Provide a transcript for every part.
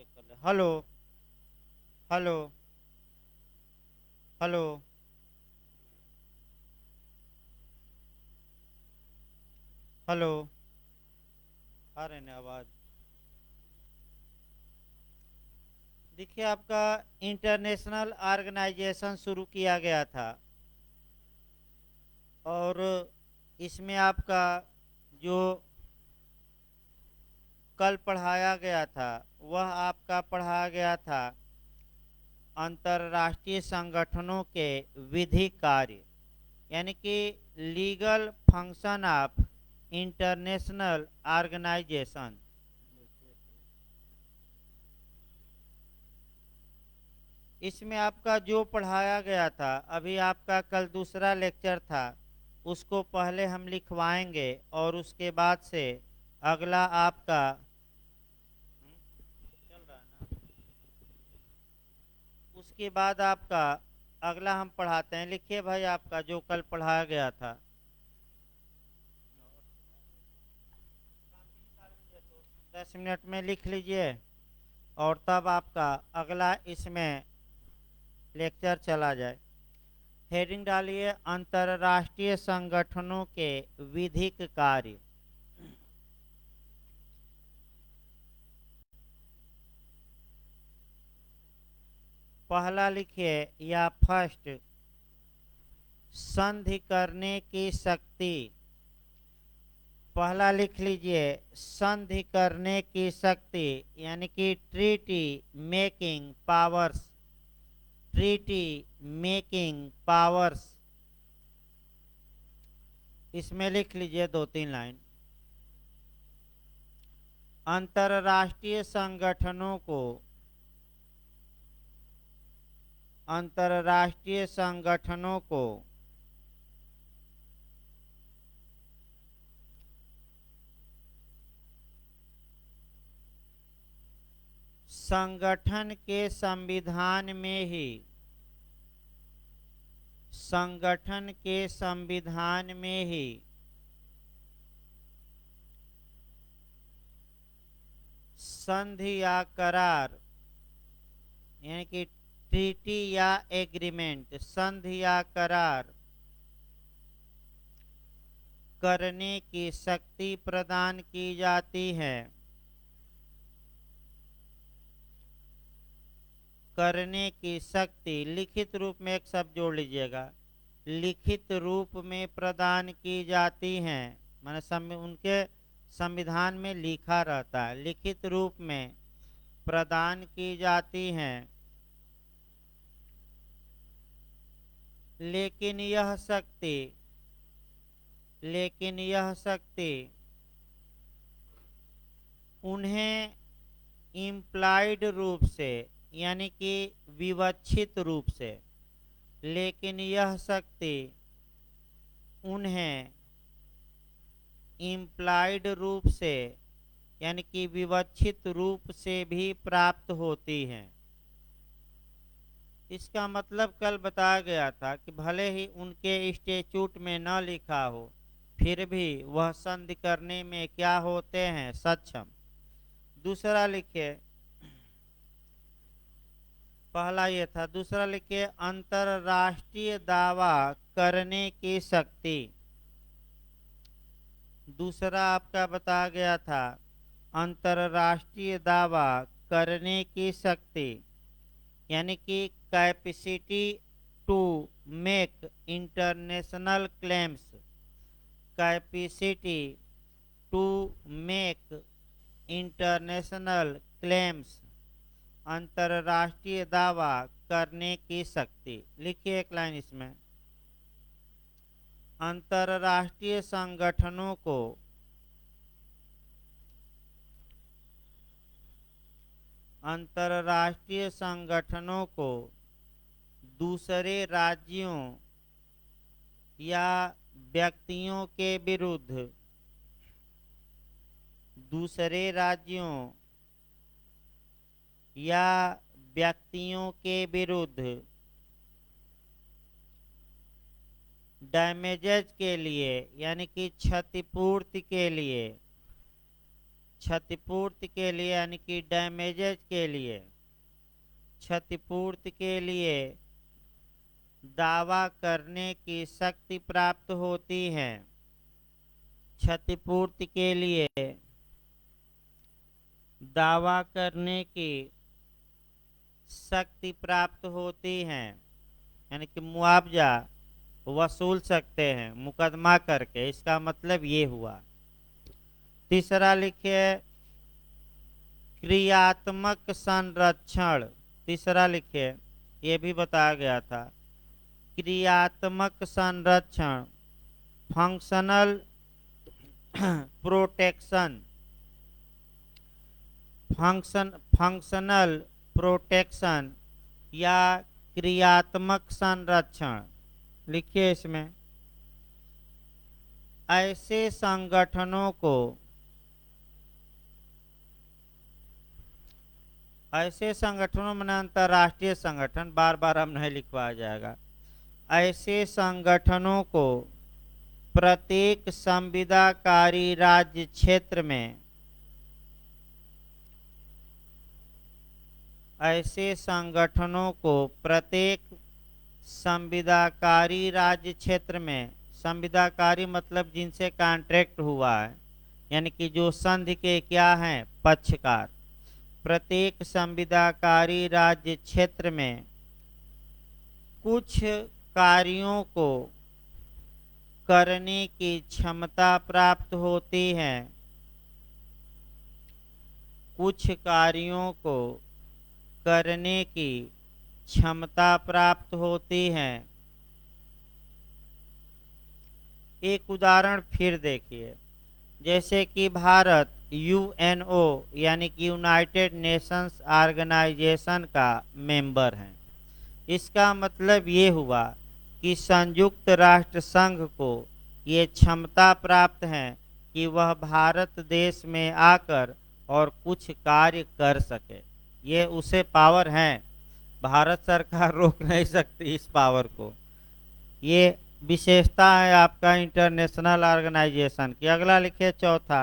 Check कर ले। Hello. Hello. Hello. Hello. आ रहे हैं आवाज़? देखिए, आपका इंटरनेशनल ऑर्गेनाइजेशन शुरू किया गया था, और इसमें आपका जो कल पढ़ाया गया था वह आपका पढ़ाया गया था अंतर्राष्ट्रीय संगठनों के विधिक कार्य, यानी कि legal function of international organisation. इसमें आपका जो पढ़ाया गया था, अभी आपका कल दूसरा लेक्चर था, उसको पहले हम लिखवाएंगे और उसके बाद से अगला आपका चल रहा है ना, उसके बाद आपका अगला हम पढ़ाते हैं। लिखिए भाई, आपका जो कल पढ़ाया गया था। 10 मिनट में लिख लीजिए, और तब आपका अगला इसमें लेक्चर चला जाए। हेडिंग डालिए, अंतर्राष्ट्रीय संगठनों के विधिक कार्य। पहला लिखिए, या फर्स्ट, संधि करने की शक्ति। पहला लिख लीजिए, संधि करने की शक्ति, यानी कि treaty making powers. Treaty making powers, इसमें लिख लीजिए 2-3 लाइन। अंतर्राष्ट्रीय संगठनों को अंतर्राष्ट्रीय संगठनों को संगठन के संविधान में ही संगठन के संविधान में ही संधि या करार, यानी कि ट्रीटी या एग्रीमेंट, संधि या करार करने की शक्ति प्रदान की जाती है। करने की शक्ति, लिखित रूप में एक शब्द जोड़ लीजिएगा, लिखित रूप में प्रदान की जाती हैं। माने उनके संविधान में लिखा रहता है, लिखित रूप में प्रदान की जाती हैं। लेकिन यह शक्ति लेकिन यह शक्ति उन्हें इम्प्लाइड रूप से, यानी कि विवक्षित रूप से, लेकिन यह शक्ति उन्हें इम्प्लाइड रूप से, यानी कि विवक्षित रूप से भी प्राप्त होती हैं। इसका मतलब कल बताया गया था कि भले ही उनके स्टेचूट में न लिखा हो, फिर भी वह संधि करने में क्या होते हैं, सक्षम। दूसरा लिखिए, पहला ये था। दूसरा लिखिए, अंतरराष्ट्रीय दावा करने की शक्ति। दूसरा आपका बताया गया था, अंतरराष्ट्रीय दावा करने की शक्ति, यानी कि capacity to make international claims. Capacity to make international claims, अंतरराष्ट्रीय दावा करने की शक्ति। लिखिए एक लाइन इसमें, अंतरराष्ट्रीय संगठनों को अंतरराष्ट्रीय संगठनों को दूसरे राज्यों या व्यक्तियों के विरुद्ध दूसरे राज्यों या व्यक्तियों के विरुद्ध डैमेजेज के लिए, यानी कि क्षतिपूर्ति के लिए क्षतिपूर्ति के लिए यानी कि डैमेजेज के लिए, क्षतिपूर्ति के लिए दावा करने की शक्ति प्राप्त होती है। क्षतिपूर्ति के लिए दावा करने की शक्ति प्राप्त होती है, यानी कि मुआवजा वसूल सकते हैं मुकदमा करके, इसका मतलब ये हुआ। तीसरा लिखिए क्रियात्मक संरक्षण। तीसरा लिखिए, ये भी बताया गया था, क्रियात्मक संरक्षण, फंक्शनल प्रोटेक्शन, फंक्शनल प्रोटेक्शन या क्रियात्मक संरक्षण। लिखिए इसमें, ऐसे संगठनों को, ऐसे संगठनों में अंतर्राष्ट्रीय संगठन, बार बार हम नहीं लिखवाया जाएगा, ऐसे संगठनों को प्रत्येक संविदाकारी राज्य क्षेत्र में, ऐसे संगठनों को प्रत्येक संविदाकारी राज्य क्षेत्र में, संविदाकारी मतलब जिनसे कॉन्ट्रैक्ट हुआ है, यानी कि जो संधि के क्या हैं, पक्षकार, प्रत्येक संविदाकारी राज्य क्षेत्र में कुछ कार्यों को करने की क्षमता प्राप्त होती है, कुछ कार्यों को करने की क्षमता प्राप्त होती है। एक उदाहरण फिर देखिए, जैसे कि भारत यूएनओ यानी कि यूनाइटेड नेशंस ऑर्गेनाइजेशन का मेंबर है। इसका मतलब ये हुआ कि संयुक्त राष्ट्र संघ को ये क्षमता प्राप्त है कि वह भारत देश में आकर और कुछ कार्य कर सके। ये उसे पावर है, भारत सरकार रोक नहीं सकती इस पावर को। ये विशेषता है आपका इंटरनेशनल ऑर्गेनाइजेशन की। अगला लिखिए चौथा,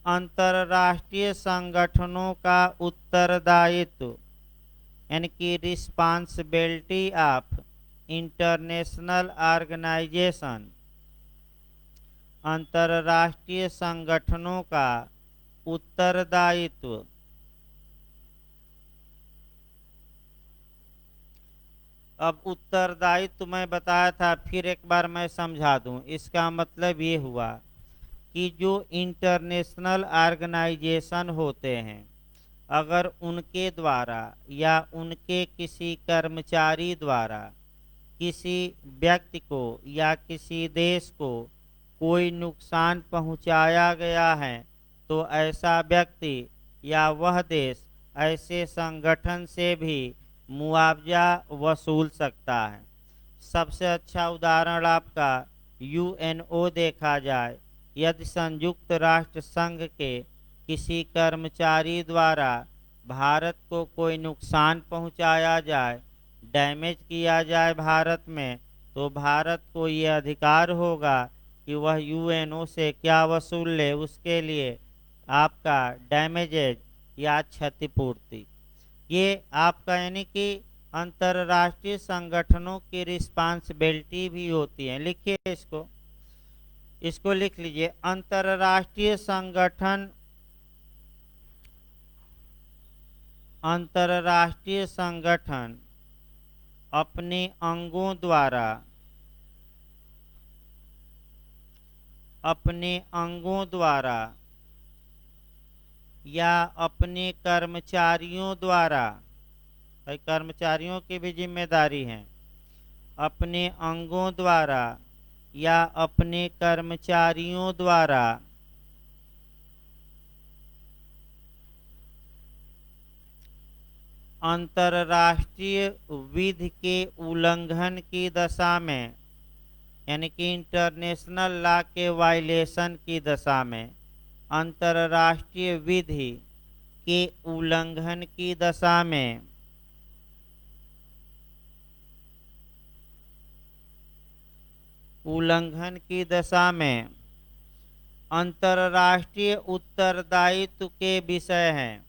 अंतरराष्ट्रीय संगठनों का उत्तरदायित्व, यानी कि रिस्पांसिबिलिटी ऑफ इंटरनेशनल ऑर्गेनाइजेशन, अंतरराष्ट्रीय संगठनों का उत्तरदायित्व। अब उत्तरदायित्व मैं बताया था, फिर एक बार मैं समझा दूं। इसका मतलब ये हुआ कि जो इंटरनेशनल ऑर्गेनाइजेशन होते हैं, अगर उनके द्वारा या उनके किसी कर्मचारी द्वारा किसी व्यक्ति को या किसी देश को कोई नुकसान पहुंचाया गया है, तो ऐसा व्यक्ति या वह देश ऐसे संगठन से भी मुआवजा वसूल सकता है। सबसे अच्छा उदाहरण आपका यूएनओ देखा जाए। यदि संयुक्त राष्ट्र संघ के किसी कर्मचारी द्वारा भारत को कोई नुकसान पहुंचाया जाए, डैमेज किया जाए भारत में, तो भारत को ये अधिकार होगा कि वह यूएनओ से क्या वसूल ले, उसके लिए आपका डैमेजेज या क्षतिपूर्ति। ये आपका यानी कि अंतरराष्ट्रीय संगठनों की रिस्पांसिबिलिटी भी होती है। लिखिए इसको, इसको लिख लीजिए, अंतरराष्ट्रीय संगठन, अंतरराष्ट्रीय संगठन अपने अंगों द्वारा, अपने अंगों द्वारा या अपने कर्मचारियों द्वारा, कर्मचारियों की भी जिम्मेदारी है, अपने अंगों द्वारा या अपने कर्मचारियों द्वारा अंतरराष्ट्रीय विधि के उल्लंघन की दशा में, यानी कि इंटरनेशनल लॉ के वायलेशन की दशा में, अंतरराष्ट्रीय विधि के उल्लंघन की दशा में अंतरराष्ट्रीय उत्तरदायित्व के विषय हैं।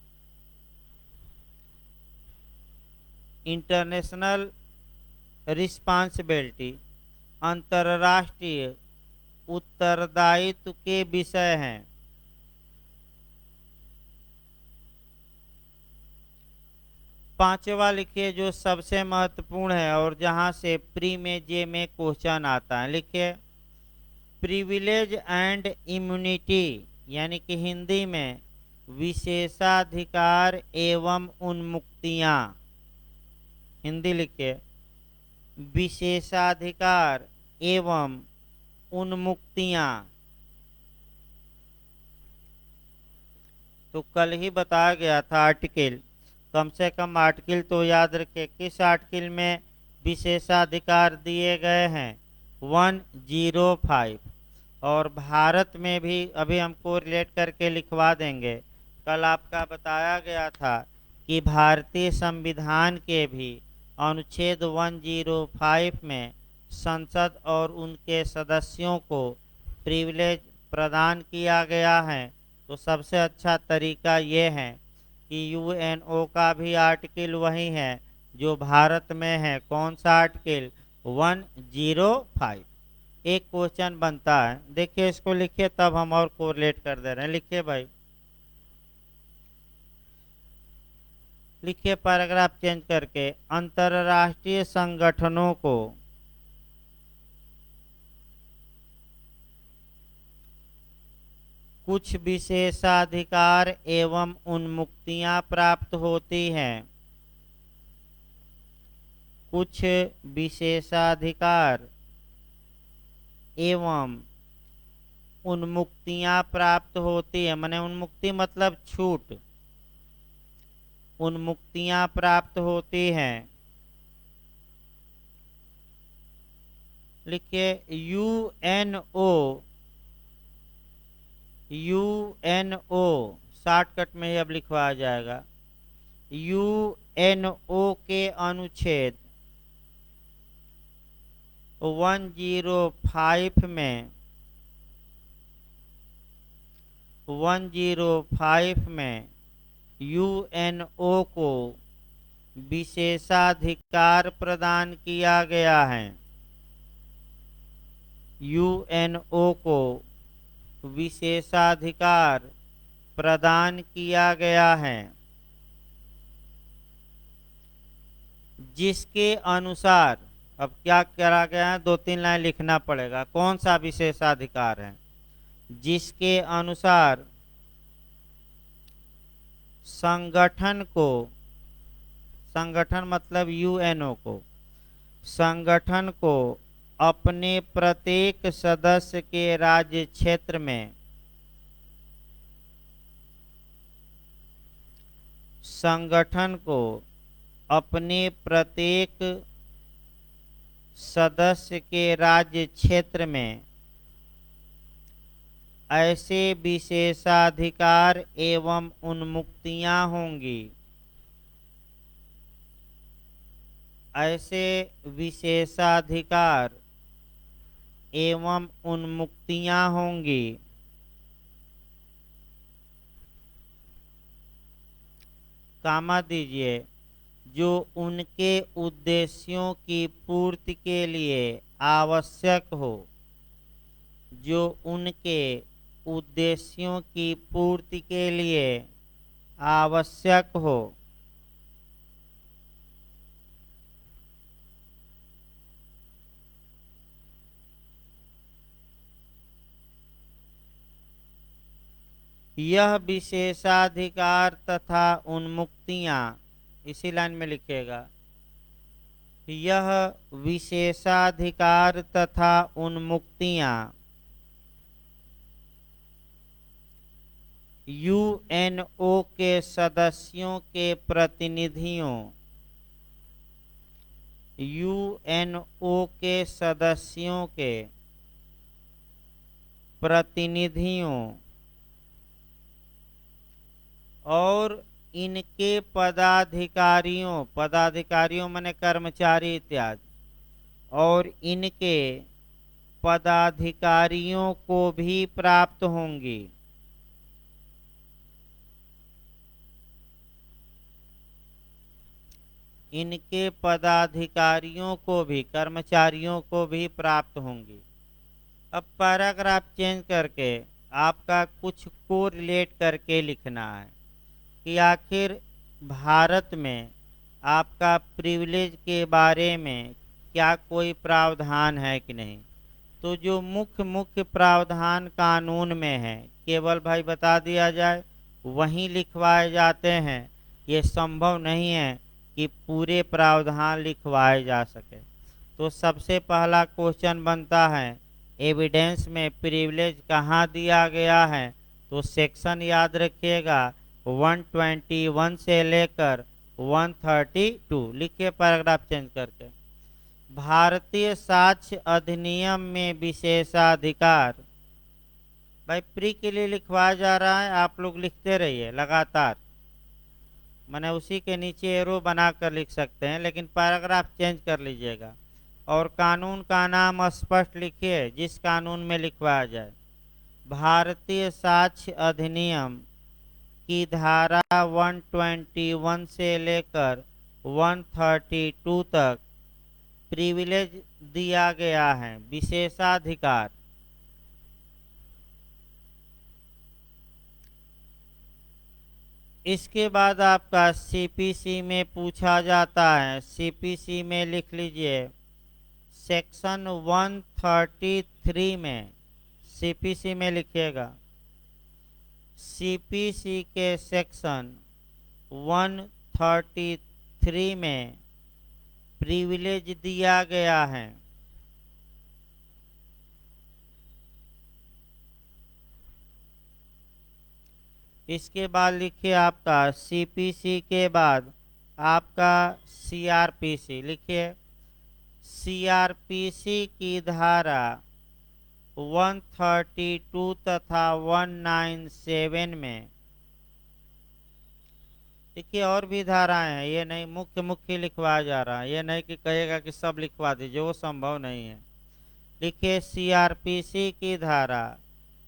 इंटरनेशनल रिस्पांसिबिलिटी, अंतरराष्ट्रीय उत्तरदायित्व के विषय हैं। पांचवा लिखिए जो सबसे महत्वपूर्ण है और जहां से प्री में जे में क्वेश्चन आता है। लिखिए प्रिविलेज एंड इम्यूनिटी, यानी कि हिंदी में विशेषाधिकार एवं उन्मुक्तियां। हिंदी लिखिए विशेषाधिकार एवं उन्मुक्तियां। तो कल ही बताया गया था आर्टिकल, कम से कम आर्टिकल तो याद रखे। किस आर्टिकल में विशेषाधिकार दिए गए हैं? 105। और भारत में भी अभी हमको रिलेट करके लिखवा देंगे। कल आपका बताया गया था कि भारतीय संविधान के भी अनुच्छेद 105 में संसद और उनके सदस्यों को प्रिविलेज प्रदान किया गया है। तो सबसे अच्छा तरीका ये है कि यूएनओ का भी आर्टिकल वही है जो भारत में है। कौन सा आर्टिकल? 105। एक क्वेश्चन बनता है, देखिए इसको लिखिए तब हम और कोरिलेट कर दे रहे हैं। लिखिए भाई, लिखिए पैराग्राफ चेंज करके, अंतरराष्ट्रीय संगठनों को कुछ विशेषाधिकार एवं उन्मुक्तियां प्राप्त होती हैं। कुछ विशेषाधिकार एवं उन्मुक्तियां प्राप्त होती है। माने उन्मुक्ति मतलब छूट, उन्मुक्तियां प्राप्त होती हैं। लिखिए यूएनओ, यूएनओ शॉर्टकट में ही अब लिखवाया जाएगा। यूएनओ के अनुच्छेद 105 में 105 में यूएनओ को विशेषाधिकार प्रदान किया गया है। यूएनओ को विशेषाधिकार प्रदान किया गया है, जिसके अनुसार, अब क्या करा गया है? 2-3 लाइन लिखना पड़ेगा। कौन सा विशेषाधिकार है? जिसके अनुसार संगठन को, संगठन मतलब यूएनओ को, संगठन को अपने प्रत्येक सदस्य के राज्य क्षेत्र में संगठन को अपने प्रत्येक सदस्य के राज्य क्षेत्र में ऐसे विशेषाधिकार एवं उन्मुक्तियां होंगी, ऐसे विशेषाधिकार एवं उन्मुक्तियां होंगी कामा दीजिए, जो उनके उद्देश्यों की पूर्ति के लिए आवश्यक हो, जो उनके उद्देश्यों की पूर्ति के लिए आवश्यक हो। यह विशेषाधिकार तथा उन्मुक्तियां, इसी लाइन में लिखिएगा, यह विशेषाधिकार तथा उन्मुक्तियां यूएनओ के सदस्यों के प्रतिनिधियों, यूएनओ के सदस्यों के प्रतिनिधियों और इनके पदाधिकारियों, पदाधिकारियों माने कर्मचारी इत्यादि, और इनके पदाधिकारियों को भी प्राप्त होंगी। इनके पदाधिकारियों को भी, कर्मचारियों को भी प्राप्त होंगी। अब पैराग्राफ चेंज करके आपका कुछ को रिलेट करके लिखना है कि आखिर भारत में आपका प्रिविलेज के बारे में क्या कोई प्रावधान है कि नहीं। तो जो मुख्य मुख्य प्रावधान कानून में है केवल भाई बता दिया जाए वहीं लिखवाए जाते हैं। ये संभव नहीं है कि पूरे प्रावधान लिखवाए जा सके। तो सबसे पहला क्वेश्चन बनता है एविडेंस में प्रिविलेज कहाँ दिया गया है। तो सेक्शन याद रखिएगा 121 से लेकर 132। लिखिए पैराग्राफ चेंज करके। भारतीय साक्ष्य अधिनियम में विशेषाधिकार। भाई प्री के लिए लिखवाया जा रहा है, आप लोग लिखते रहिए लगातार। मैंने उसी के नीचे एरो बनाकर लिख सकते हैं, लेकिन पैराग्राफ चेंज कर लीजिएगा। और कानून का नाम स्पष्ट लिखिए जिस कानून में लिखवाया जाए। भारतीय साक्ष्य अधिनियम की धारा 121 से लेकर 132 तक प्रिविलेज दिया गया है, विशेषाधिकार। इसके बाद आपका सीपीसी में पूछा जाता है। सीपीसी में लिख लीजिए सेक्शन 133 में, सीपीसी में लिखिएगा। सीपीसी के सेक्शन 133 में प्रिविलेज दिया गया है। इसके बाद लिखिए आपका सीपीसी के बाद आपका सीआरपीसी। लिखिए सीआरपीसी की धारा 132 तथा 197 में। देखिए और भी धाराएं हैं, ये नहीं मुख्य मुख्य लिखवाया जा रहा है। ये नहीं कि कहेगा कि सब लिखवा दीजिए, वो संभव नहीं है। लिखिए सीआरपीसी की धारा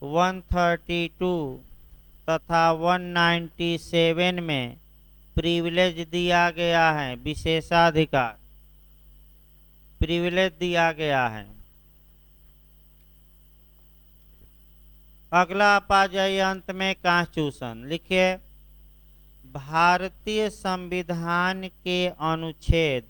132 तथा 197 में प्रिविलेज दिया गया है, विशेषाधिकार प्रिविलेज दिया गया है। अगला आप आ जाइए अंत में कॉन्स्टिट्यूशन। लिखिए भारतीय संविधान के अनुच्छेद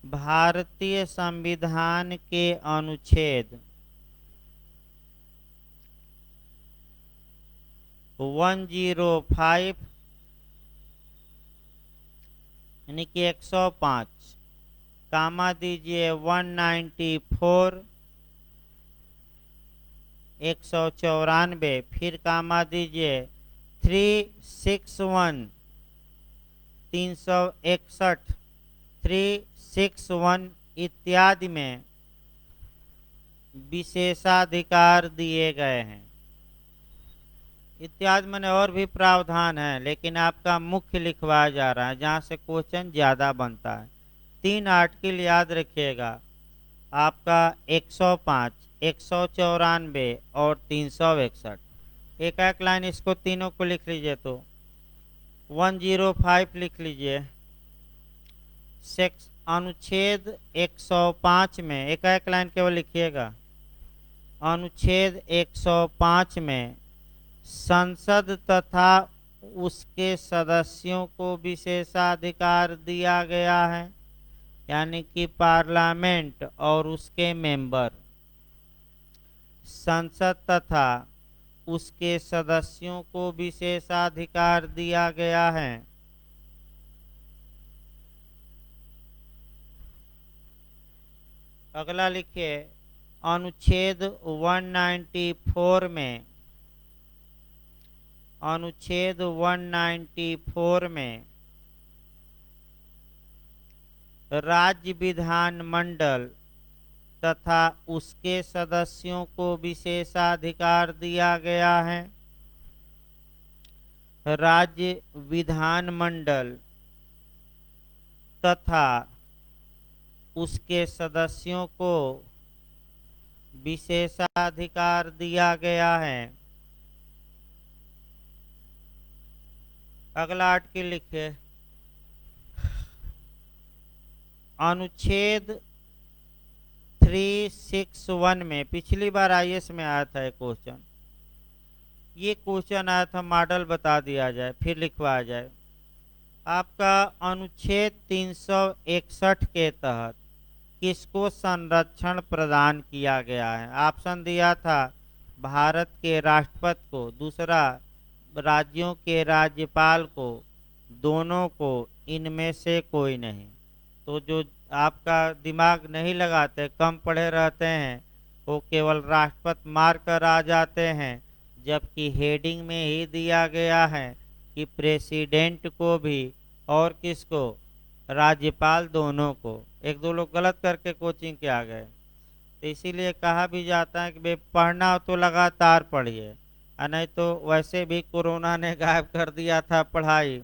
भारतीय संविधान के अनुच्छेद 105 यानी कि 105 कामा दीजिए 194 194 फिर कामा दीजिए 361 361 361 इत्यादि में विशेषाधिकार दिए गए हैं। इत्यादि मैंने और भी प्रावधान है, लेकिन आपका मुख्य लिखवाया जा रहा है जहाँ से क्वेश्चन ज़्यादा बनता है। 3 आर्टिकल याद रखिएगा आपका 105 194 और 361। एक एक लाइन इसको तीनों को लिख लीजिए। तो 105 लिख लीजिए। अनुच्छेद 105 में एक एक लाइन केवल लिखिएगा। अनुच्छेद 105 में संसद तथा उसके सदस्यों को विशेषाधिकार दिया गया है, यानी कि पार्लियामेंट और उसके मेंबर। संसद तथा उसके सदस्यों को विशेषाधिकार दिया गया है। अगला लिखिए अनुच्छेद 194 में अनुच्छेद 194 में राज्य विधानमंडल तथा उसके सदस्यों को विशेषाधिकार दिया गया है। राज्य विधानमंडल तथा उसके सदस्यों को विशेषाधिकार दिया गया है। अगला आर्टिकल लिखिए, अनुच्छेद 361 में, पिछली बार आईएएस में आया था एक क्वेश्चन, ये क्वेश्चन आया था, मॉडल बता दिया जाए फिर लिखवाया जाए। आपका अनुच्छेद 361 के तहत किसको संरक्षण प्रदान किया गया है? ऑप्शन दिया था भारत के राष्ट्रपति को, दूसरा राज्यों के राज्यपाल को, दोनों को, इनमें से कोई नहीं। तो जो आपका दिमाग नहीं लगाते, कम पढ़े रहते हैं, वो केवल राष्ट्रपति मार कर आ जाते हैं, जबकि हेडिंग में ही दिया गया है कि प्रेसिडेंट को भी और किसको, राज्यपाल, दोनों को। एक दो लोग गलत करके कोचिंग के आ गए, तो इसीलिए कहा भी जाता है कि भाई पढ़ना हो तो लगातार पढ़िए, नहीं तो वैसे भी कोरोना ने गायब कर दिया था पढ़ाई।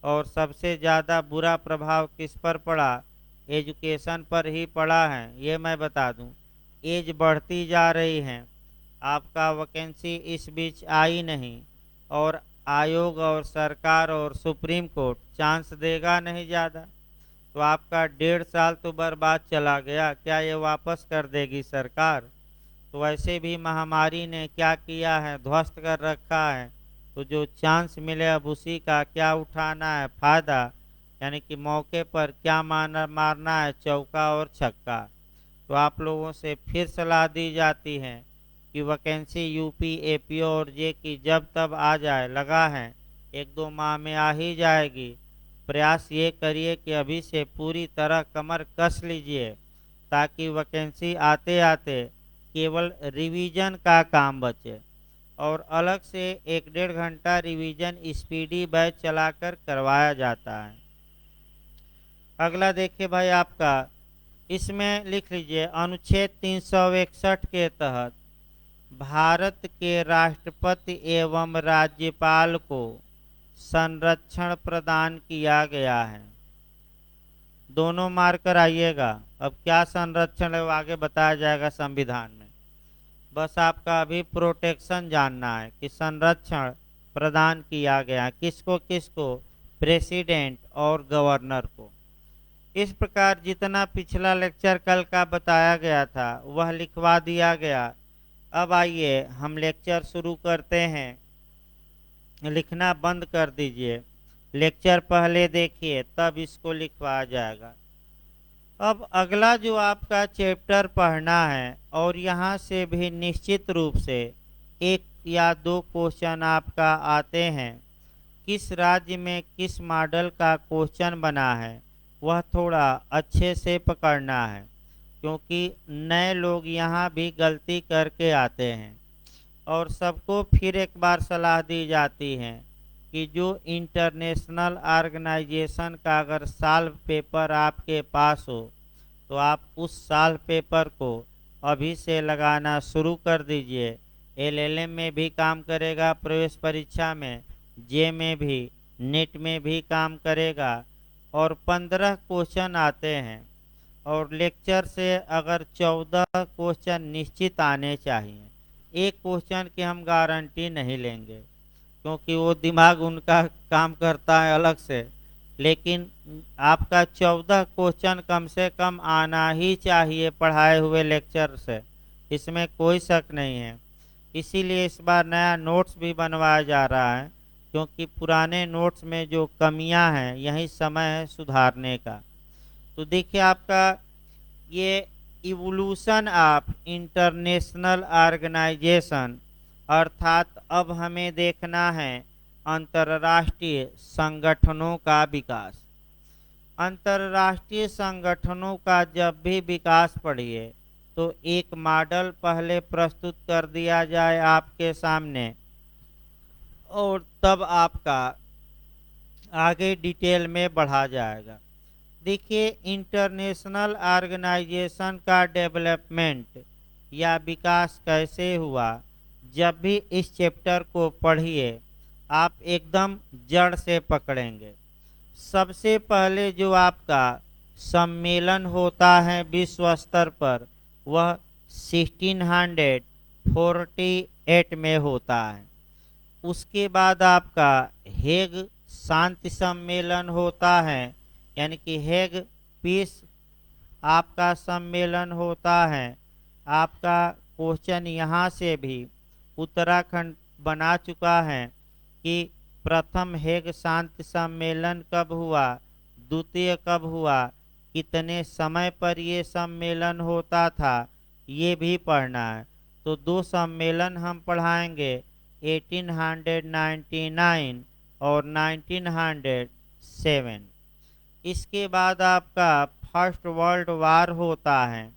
और सबसे ज़्यादा बुरा प्रभाव किस पर पड़ा? एजुकेशन पर ही पड़ा है। ये मैं बता दूं, एज बढ़ती जा रही है, आपका वैकेंसी इस बीच आई नहीं, और आयोग और सरकार और सुप्रीम कोर्ट चांस देगा नहीं ज़्यादा, तो आपका 1.5 साल तो बर्बाद चला गया। क्या ये वापस कर देगी सरकार? तो वैसे भी महामारी ने क्या किया है, ध्वस्त कर रखा है। तो जो चांस मिले अब उसी का क्या उठाना है फायदा, यानी कि मौके पर क्या मारना है, चौका और छक्का। तो आप लोगों से फिर सलाह दी जाती है कि वैकेंसी यूपी, एपीओ और जे की जब तब आ जाए, लगा है 1-2 माह में आ ही जाएगी। प्रयास ये करिए कि अभी से पूरी तरह कमर कस लीजिए, ताकि वैकेंसी आते आते केवल रिवीजन का काम बचे, और अलग से 1-1.5 घंटा रिवीजन स्पीडी बैच चलाकर करवाया जाता है। अगला देखिए भाई, आपका इसमें लिख लीजिए, अनुच्छेद 361 के तहत भारत के राष्ट्रपति एवं राज्यपाल को संरक्षण प्रदान किया गया है। दोनों मार्कर आइएगा। अब क्या संरक्षण है वो आगे बताया जाएगा संविधान में, बस आपका अभी प्रोटेक्शन जानना है कि संरक्षण प्रदान किया गया किसको किसको, प्रेसिडेंट और गवर्नर को। इस प्रकार जितना पिछला लेक्चर कल का बताया गया था वह लिखवा दिया गया। अब आइए हम लेक्चर शुरू करते हैं। लिखना बंद कर दीजिए, लेक्चर पहले देखिए तब इसको लिखवाया जाएगा। अब अगला जो आपका चैप्टर पढ़ना है, और यहाँ से भी निश्चित रूप से 1 या 2 क्वेश्चन आपका आते हैं। किस राज्य में किस मॉडल का क्वेश्चन बना है वह थोड़ा अच्छे से पकड़ना है, क्योंकि नए लोग यहाँ भी गलती करके आते हैं। और सबको फिर एक बार सलाह दी जाती है कि जो इंटरनेशनल ऑर्गेनाइजेशन का अगर सॉल्व पेपर आपके पास हो तो आप उस सॉल्व पेपर को अभी से लगाना शुरू कर दीजिए। एलएलएम में भी काम करेगा, प्रवेश परीक्षा में, जे में भी, नेट में भी काम करेगा। और 15 क्वेश्चन आते हैं, और लेक्चर से अगर 14 क्वेश्चन निश्चित आने चाहिए। एक क्वेश्चन की हम गारंटी नहीं लेंगे, क्योंकि वो दिमाग उनका काम करता है अलग से, लेकिन आपका 14 क्वेश्चन कम से कम आना ही चाहिए पढ़ाए हुए लेक्चर से, इसमें कोई शक नहीं है। इसीलिए इस बार नया नोट्स भी बनवाया जा रहा है, क्योंकि पुराने नोट्स में जो कमियां हैं यही समय है सुधारने का। तो देखिए आपका ये इवोल्यूशन ऑफ इंटरनेशनल ऑर्गेनाइजेशन, अर्थात अब हमें देखना है अंतर्राष्ट्रीय संगठनों का विकास। अंतर्राष्ट्रीय संगठनों का जब भी विकास पढ़िए तो एक मॉडल पहले प्रस्तुत कर दिया जाए आपके सामने, और तब आपका आगे डिटेल में बढ़ा जाएगा। देखिए, इंटरनेशनल ऑर्गेनाइजेशन का डेवलपमेंट या विकास कैसे हुआ, जब भी इस चैप्टर को पढ़िए आप एकदम जड़ से पकड़ेंगे। सबसे पहले जो आपका सम्मेलन होता है विश्व स्तर पर वह 1648 में होता है। उसके बाद आपका हेग शांति सम्मेलन होता है, यानी कि हेग पीस आपका सम्मेलन होता है। आपका क्वेश्चन यहाँ से भी उत्तराखंड बना चुका है कि प्रथम हेग शांति सम्मेलन कब हुआ, द्वितीय कब हुआ, कितने समय पर ये सम्मेलन होता था, ये भी पढ़ना है। तो दो सम्मेलन हम पढ़ाएंगे, 1899 और 1907। इसके बाद आपका फर्स्ट वर्ल्ड वार होता है,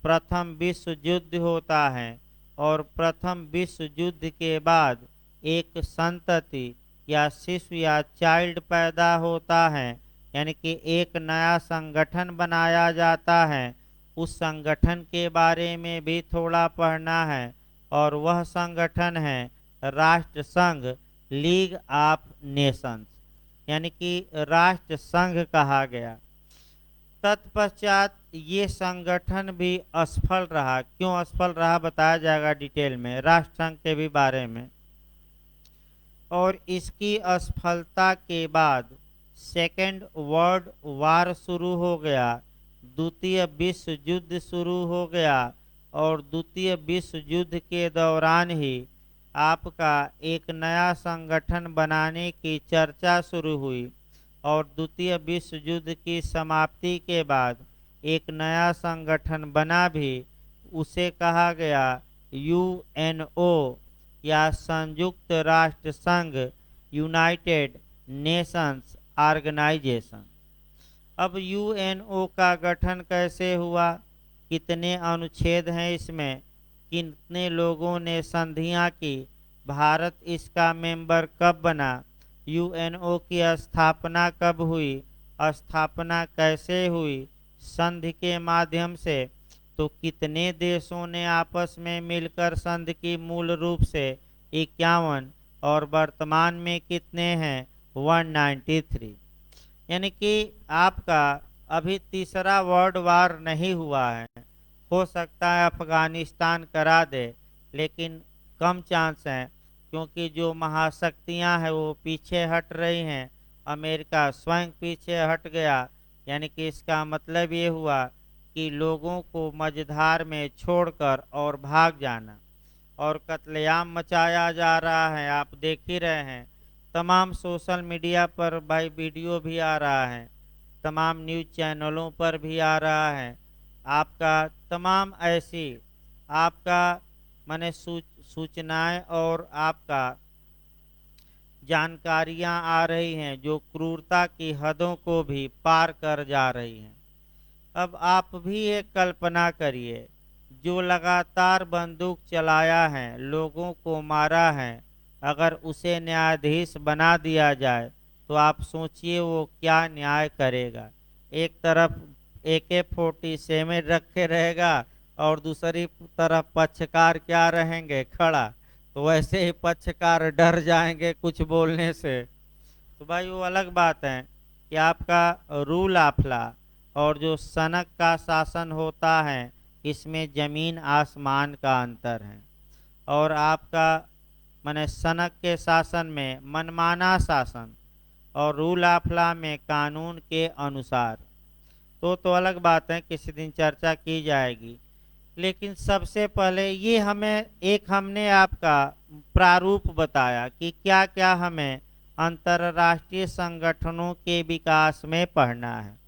प्रथम विश्व युद्ध होता है, और प्रथम विश्व युद्ध के बाद एक संतति या शिशु या चाइल्ड पैदा होता है, यानी कि एक नया संगठन बनाया जाता है। उस संगठन के बारे में भी थोड़ा पढ़ना है, और वह संगठन है राष्ट्र संघ, लीग ऑफ नेशंस, यानी कि राष्ट्र संघ कहा गया। तत्पश्चात ये संगठन भी असफल रहा। क्यों असफल रहा बताया जाएगा डिटेल में, राष्ट्र संघ के भी बारे में। और इसकी असफलता के बाद सेकेंड वर्ल्ड वार शुरू हो गया, द्वितीय विश्व युद्ध शुरू हो गया, और द्वितीय विश्व युद्ध के दौरान ही आपका एक नया संगठन बनाने की चर्चा शुरू हुई, और द्वितीय विश्व युद्ध की समाप्ति के बाद एक नया संगठन बना भी, उसे कहा गया यूएनओ या संयुक्त राष्ट्र संघ, यूनाइटेड नेशंस ऑर्गेनाइजेशन। अब यूएनओ का गठन कैसे हुआ, कितने अनुच्छेद हैं इसमें, कितने लोगों ने संधियां की, भारत इसका मेंबर कब बना, यूएनओ की स्थापना कब हुई, स्थापना कैसे हुई, संधि के माध्यम से, तो कितने देशों ने आपस में मिलकर संधि की, मूल रूप से 51, और वर्तमान में कितने हैं 193। यानी कि आपका अभी तीसरा वर्ल्ड वार नहीं हुआ है। हो सकता है अफगानिस्तान करा दे, लेकिन कम चांस है, क्योंकि जो महाशक्तियां हैं वो पीछे हट रही हैं। अमेरिका स्वयं पीछे हट गया, यानी कि इसका मतलब ये हुआ कि लोगों को मझधार में छोड़कर और भाग जाना, और कत्लेआम मचाया जा रहा है। आप देख ही रहे हैं, तमाम सोशल मीडिया पर भाई वीडियो भी आ रहा है, तमाम न्यूज़ चैनलों पर भी आ रहा है। आपका तमाम ऐसी आपका माने सूचनाएं और आपका जानकारियां आ रही हैं जो क्रूरता की हदों को भी पार कर जा रही हैं। अब आप भी एक कल्पना करिए, जो लगातार बंदूक चलाया है, लोगों को मारा है, अगर उसे न्यायाधीश बना दिया जाए तो आप सोचिए वो क्या न्याय करेगा। एक तरफ AK-47 रखे रहेगा, और दूसरी तरफ पक्षकार क्या रहेंगे खड़ा, तो वैसे ही पक्षकार डर जाएंगे कुछ बोलने से। तो भाई वो अलग बात है कि आपका रूल ऑफ लॉ और जो सनक का शासन होता है, इसमें जमीन आसमान का अंतर है। और आपका माने सनक के शासन में मनमाना शासन, और रूल ऑफ लॉ में कानून के अनुसार। तो अलग बात है, किसी दिन चर्चा की जाएगी। लेकिन सबसे पहले ये हमने आपका प्रारूप बताया कि क्या क्या हमें अंतर्राष्ट्रीय संगठनों के विकास में पढ़ना है,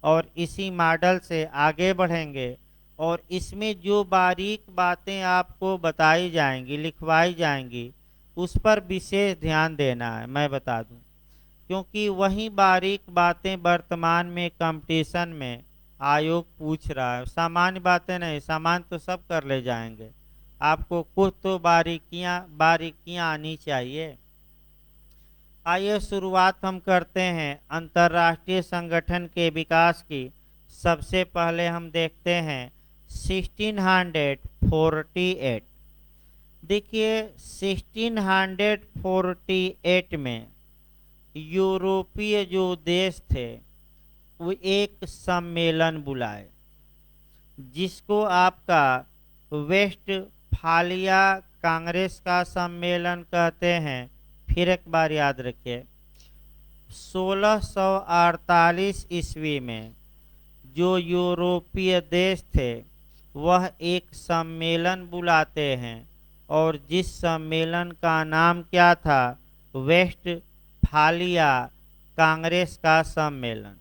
और इसी मॉडल से आगे बढ़ेंगे। और इसमें जो बारीक बातें आपको बताई जाएंगी, लिखवाई जाएंगी, उस पर विशेष ध्यान देना है, मैं बता दूं, क्योंकि वही बारीक बातें वर्तमान में कंपटीशन में आयोग पूछ रहा है। सामान्य बातें नहीं, सामान्य तो सब कर ले जाएंगे, आपको कुछ तो बारीकियां आनी चाहिए। आइए शुरुआत हम करते हैं अंतर्राष्ट्रीय संगठन के विकास की। सबसे पहले हम देखते हैं 1648। देखिए 1648 में यूरोपीय जो देश थे वो एक सम्मेलन बुलाए, जिसको आपका वेस्टफालिया कांग्रेस का सम्मेलन कहते हैं। फिर एक बार याद रखिए, 1648 ईस्वी में जो यूरोपीय देश थे वह एक सम्मेलन बुलाते हैं, और जिस सम्मेलन का नाम क्या था, वेस्टफालिया कांग्रेस का सम्मेलन।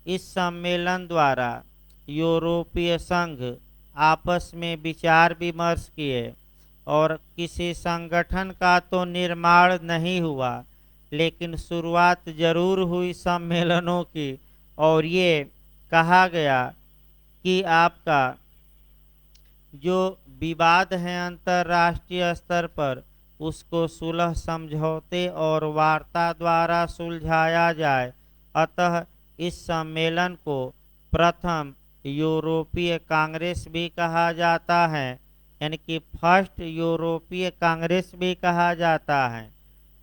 इस सम्मेलन द्वारा यूरोपीय संघ आपस में विचार विमर्श किए, और किसी संगठन का तो निर्माण नहीं हुआ, लेकिन शुरुआत जरूर हुई सम्मेलनों की। और ये कहा गया कि आपका जो विवाद है अंतर्राष्ट्रीय स्तर पर, उसको सुलह समझौते और वार्ता द्वारा सुलझाया जाए। अतः इस सम्मेलन को प्रथम यूरोपीय कांग्रेस भी कहा जाता है, यानी कि फर्स्ट यूरोपीय कांग्रेस भी कहा जाता है।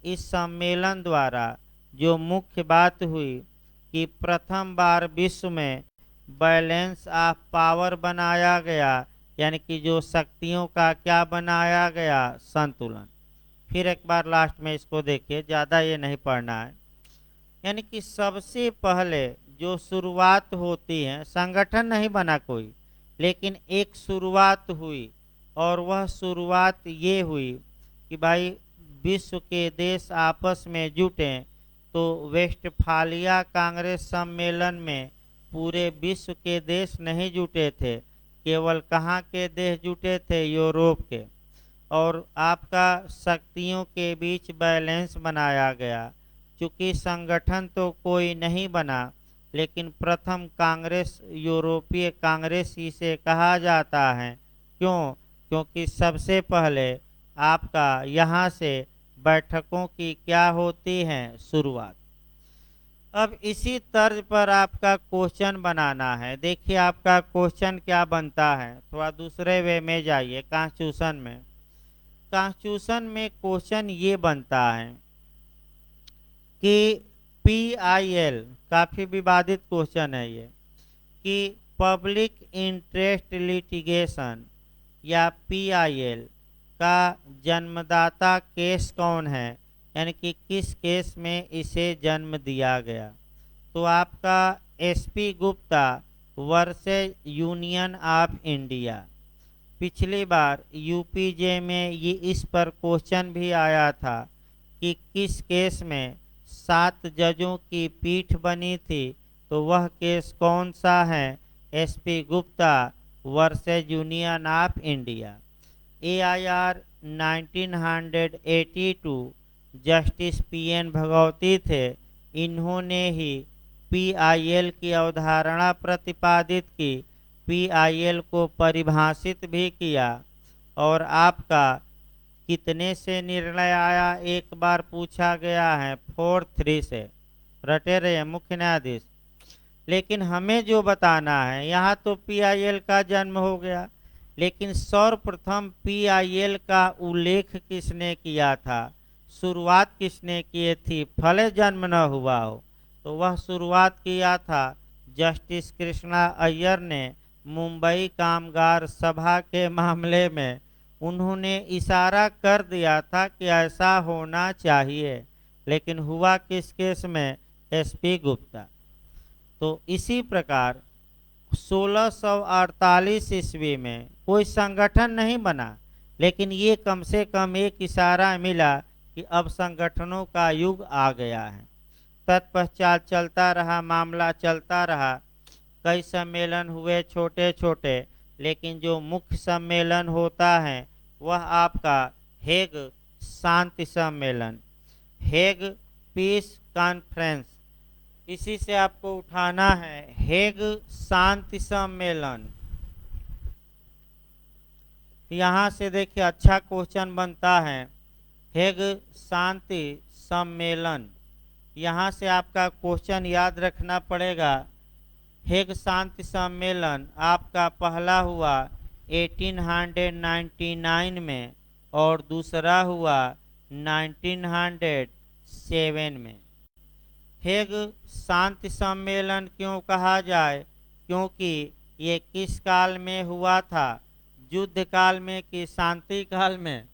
इस सम्मेलन द्वारा जो मुख्य बात हुई कि प्रथम बार विश्व में बैलेंस ऑफ पावर बनाया गया, यानी कि जो शक्तियों का क्या बनाया गया, संतुलन। फिर एक बार लास्ट में इसको देखिए, ज़्यादा ये नहीं पढ़ना है। यानी कि सबसे पहले जो शुरुआत होती है, संगठन नहीं बना कोई, लेकिन एक शुरुआत हुई, और वह शुरुआत ये हुई कि भाई विश्व के देश आपस में जुटे। तो वेस्टफालिया कांग्रेस सम्मेलन में पूरे विश्व के देश नहीं जुटे थे, केवल कहाँ के देश जुटे थे, यूरोप के। और आपका शक्तियों के बीच बैलेंस बनाया गया। चूँकि संगठन तो कोई नहीं बना, लेकिन प्रथम कांग्रेस यूरोपीय कांग्रेस इसे कहा जाता है। क्यों? क्योंकि सबसे पहले आपका यहाँ से बैठकों की क्या होती है, शुरुआत। अब इसी तर्ज पर आपका क्वेश्चन बनाना है। देखिए आपका क्वेश्चन क्या बनता है, थोड़ा दूसरे वे में जाइए। कॉन्स्टिट्यूशन में क्वेश्चन ये बनता है कि PIL, काफ़ी विवादित क्वेश्चन है ये, कि पब्लिक इंटरेस्ट लिटिगेशन या PIL का जन्मदाता केस कौन है, यानी कि किस केस में इसे जन्म दिया गया। तो आपका SP Gupta versus union of India. पिछली बार UPJ में ये इस पर क्वेश्चन भी आया था कि किस केस में 7 जजों की पीठ बनी थी। तो वह केस कौन सा है, SP Gupta versus union of India. AIR 1982 justice PN Bhagwati थे। इन्होंने ही PIL की अवधारणा प्रतिपादित की, PIL को परिभाषित भी किया। और आपका कितने से निर्णय आया, एक बार पूछा गया है 4-3 से, रटे रहे मुख्य न्यायाधीश। लेकिन हमें जो बताना है, यहाँ तो PIL का जन्म हो गया, लेकिन सर्वप्रथम PIL का उल्लेख किसने किया था, शुरुआत किसने की थी, भले जन्म न हुआ हो। तो वह शुरुआत किया था जस्टिस कृष्णा अय्यर ने मुंबई कामगार सभा के मामले में। उन्होंने इशारा कर दिया था कि ऐसा होना चाहिए, लेकिन हुआ किस केस में, SP गुप्ता। तो इसी प्रकार 1648 ईस्वी में कोई संगठन नहीं बना, लेकिन ये कम से कम एक इशारा मिला कि अब संगठनों का युग आ गया है। तत्पश्चात चलता रहा, मामला चलता रहा, कई सम्मेलन हुए छोटे छोटे, लेकिन जो मुख्य सम्मेलन होता है वह आपका हेग शांति सम्मेलन, हेग पीस कॉन्फ्रेंस, इसी से आपको उठाना है, हेग शांति सम्मेलन। यहाँ से देखिए अच्छा क्वेश्चन बनता है, हेग शांति सम्मेलन। यहाँ से आपका क्वेश्चन याद रखना पड़ेगा। हेग शांति सम्मेलन आपका पहला हुआ 1899 में और दूसरा हुआ 1907 में। हेग शांति सम्मेलन क्यों कहा जाए? क्योंकि ये किस काल में हुआ था? युद्ध काल में कि शांति काल में?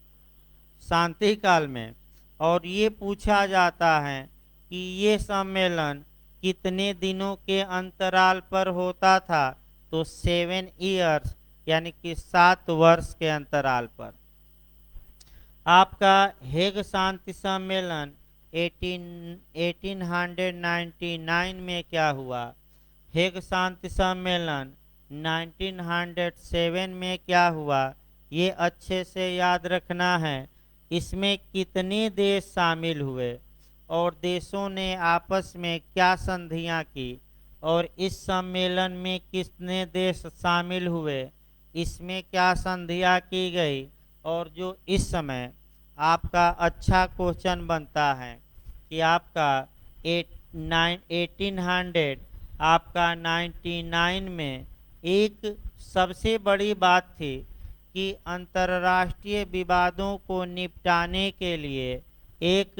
शांति काल में। और ये पूछा जाता है कि ये सम्मेलन कितने दिनों के अंतराल पर होता था? तो 7 ईयर्स यानी कि 7 वर्ष के अंतराल पर। आपका हेग शांति सम्मेलन 1899 में क्या हुआ? हेग शांति सम्मेलन 1907 में क्या हुआ? ये अच्छे से याद रखना है। इसमें कितने देश शामिल हुए और देशों ने आपस में क्या संधियां की, और इस सम्मेलन में कितने देश शामिल हुए, इसमें क्या संधियां की गई, और जो इस समय आपका अच्छा क्वेश्चन बनता है कि आपका 1800 आपका 99 में एक सबसे बड़ी बात थी कि अंतर्राष्ट्रीय विवादों को निपटाने के लिए एक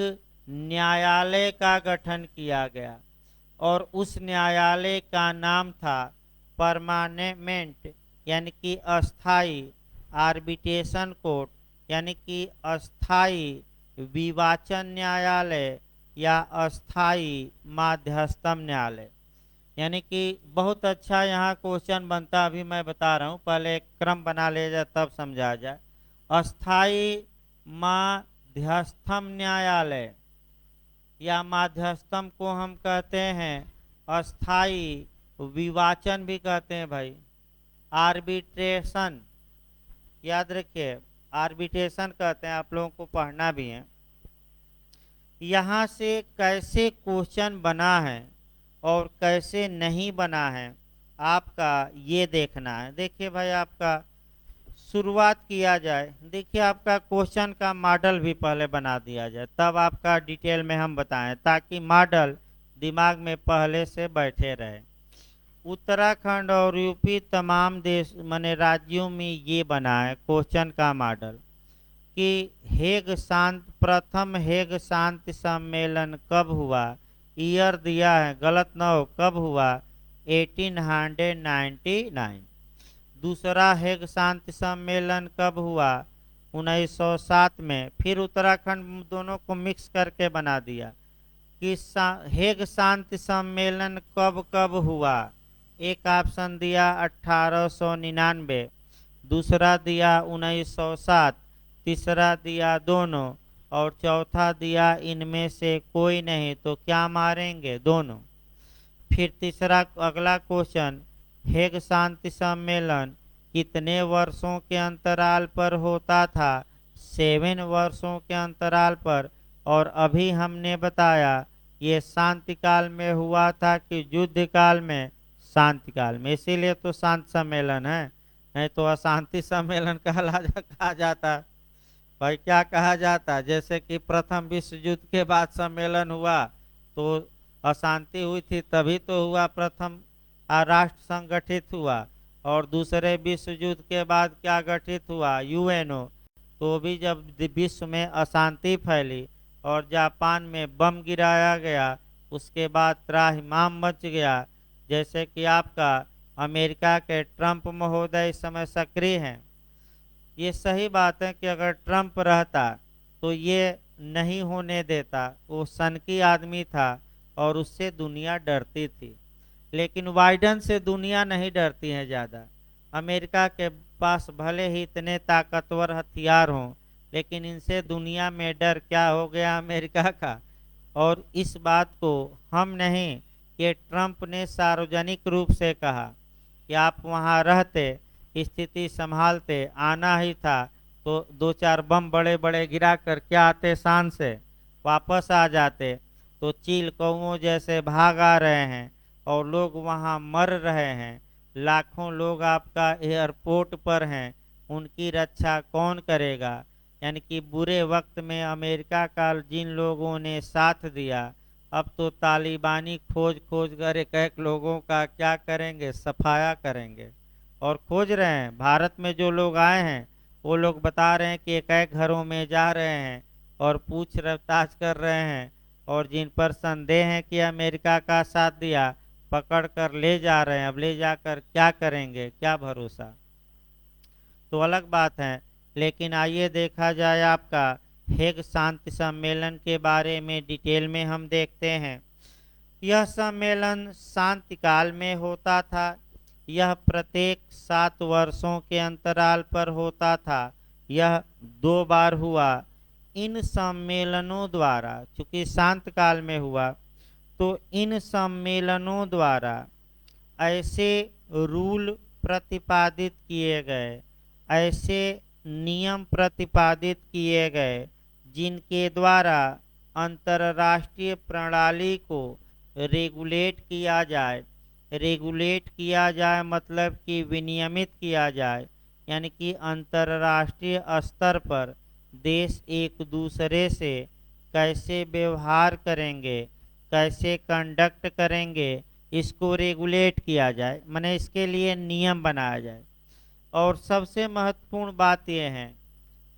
न्यायालय का गठन किया गया, और उस न्यायालय का नाम था परमानेंट यानी कि अस्थाई आर्बिट्रेशन कोर्ट, यानी कि अस्थाई विवाचन न्यायालय या अस्थाई माध्यस्थम न्यायालय। यानी कि बहुत अच्छा यहाँ क्वेश्चन बनता, अभी मैं बता रहा हूँ, पहले एक क्रम बना ले जाए तब समझा जाए। अस्थाई माध्यस्थम न्यायालय या माध्यस्थम को हम कहते हैं अस्थाई विवाचन भी कहते हैं भाई, आर्बिट्रेशन, याद रखिए आर्बिट्रेशन कहते हैं, आप लोगों को पढ़ना भी है। यहाँ से कैसे क्वेश्चन बना है और कैसे नहीं बना है आपका ये देखना है। देखिए भाई, आपका शुरुआत किया जाए, देखिए आपका क्वेश्चन का मॉडल भी पहले बना दिया जाए, तब आपका डिटेल में हम बताएं, ताकि मॉडल दिमाग में पहले से बैठे रहे। उत्तराखंड और यूपी तमाम देश माने राज्यों में ये बना है क्वेश्चन का मॉडल कि प्रथम हेग शांति सम्मेलन कब हुआ। ईयर दिया है, गलत ना हो, कब हुआ? 1899। दूसरा हेग शांति सम्मेलन कब हुआ? 1907 में। फिर उत्तराखंड दोनों को मिक्स करके बना दिया कि हेग शांति सम्मेलन कब कब हुआ। एक ऑप्शन दिया 1899, दूसरा दिया 1907, तीसरा दिया दोनों, और चौथा दिया इनमें से कोई नहीं, तो क्या मारेंगे? दोनों। फिर तीसरा अगला क्वेश्चन, हेग शांति सम्मेलन कितने वर्षों के अंतराल पर होता था? 7 वर्षों के अंतराल पर। और अभी हमने बताया ये शांति काल में हुआ था कि युद्ध काल में? शांति काल में, इसीलिए तो शांति सम्मेलन है, नहीं तो अशांति सम्मेलन कहा जाता। भाई क्या कहा जाता? जैसे कि प्रथम विश्व युद्ध के बाद सम्मेलन हुआ तो अशांति हुई थी, तभी तो हुआ प्रथम राष्ट्र संगठित हुआ, और दूसरे विश्व युद्ध के बाद क्या गठित हुआ? यूएनओ। तो भी जब विश्व में अशांति फैली और जापान में बम गिराया गया, उसके बाद त्राहिमाम मच गया। जैसे कि आपका अमेरिका के ट्रंप महोदय इस समय सक्रिय हैं। ये सही बात है कि अगर ट्रंप रहता तो ये नहीं होने देता, वो सनकी आदमी था और उससे दुनिया डरती थी। लेकिन बाइडन से दुनिया नहीं डरती है ज़्यादा। अमेरिका के पास भले ही इतने ताकतवर हथियार हों, लेकिन इनसे दुनिया में डर क्या हो गया अमेरिका का। और इस बात को हम नहीं, ये ट्रंप ने सार्वजनिक रूप से कहा कि आप वहाँ रहते, स्थिति संभालते, आना ही था तो 2-4 बम बड़े बड़े गिरा कर क्या आते, शान से वापस आ जाते। तो चील कौओं जैसे भाग आ रहे हैं और लोग वहाँ मर रहे हैं, लाखों लोग आपका एयरपोर्ट पर हैं, उनकी रक्षा कौन करेगा? यानी कि बुरे वक्त में अमेरिका का जिन लोगों ने साथ दिया, अब तो तालिबानी खोज खोज कर एक एक लोगों का क्या करेंगे? सफाया करेंगे। और खोज रहे हैं। भारत में जो लोग आए हैं वो लोग बता रहे हैं कि एक एक घरों में जा रहे हैं और पूछ ताछ कर रहे हैं और जिन पर संदेह है कि अमेरिका का साथ दिया, पकड़ कर ले जा रहे हैं। अब ले जाकर क्या करेंगे, क्या भरोसा, तो अलग बात है। लेकिन आइए देखा जाए आपका हेग शांति सम्मेलन के बारे में डिटेल में हम देखते हैं। यह सम्मेलन शांति काल में होता था। यह प्रत्येक 7 वर्षों के अंतराल पर होता था। यह 2 बार हुआ। इन सम्मेलनों द्वारा, चूंकि शांत काल में हुआ, तो इन सम्मेलनों द्वारा ऐसे रूल प्रतिपादित किए गए, ऐसे नियम प्रतिपादित किए गए जिनके द्वारा अंतर्राष्ट्रीय प्रणाली को रेगुलेट किया जाए। रेगुलेट किया जाए मतलब कि विनियमित किया जाए, यानी कि अंतर्राष्ट्रीय स्तर पर देश एक दूसरे से कैसे व्यवहार करेंगे, कैसे कंडक्ट करेंगे, इसको रेगुलेट किया जाए, माने इसके लिए नियम बनाया जाए। और सबसे महत्वपूर्ण बात यह है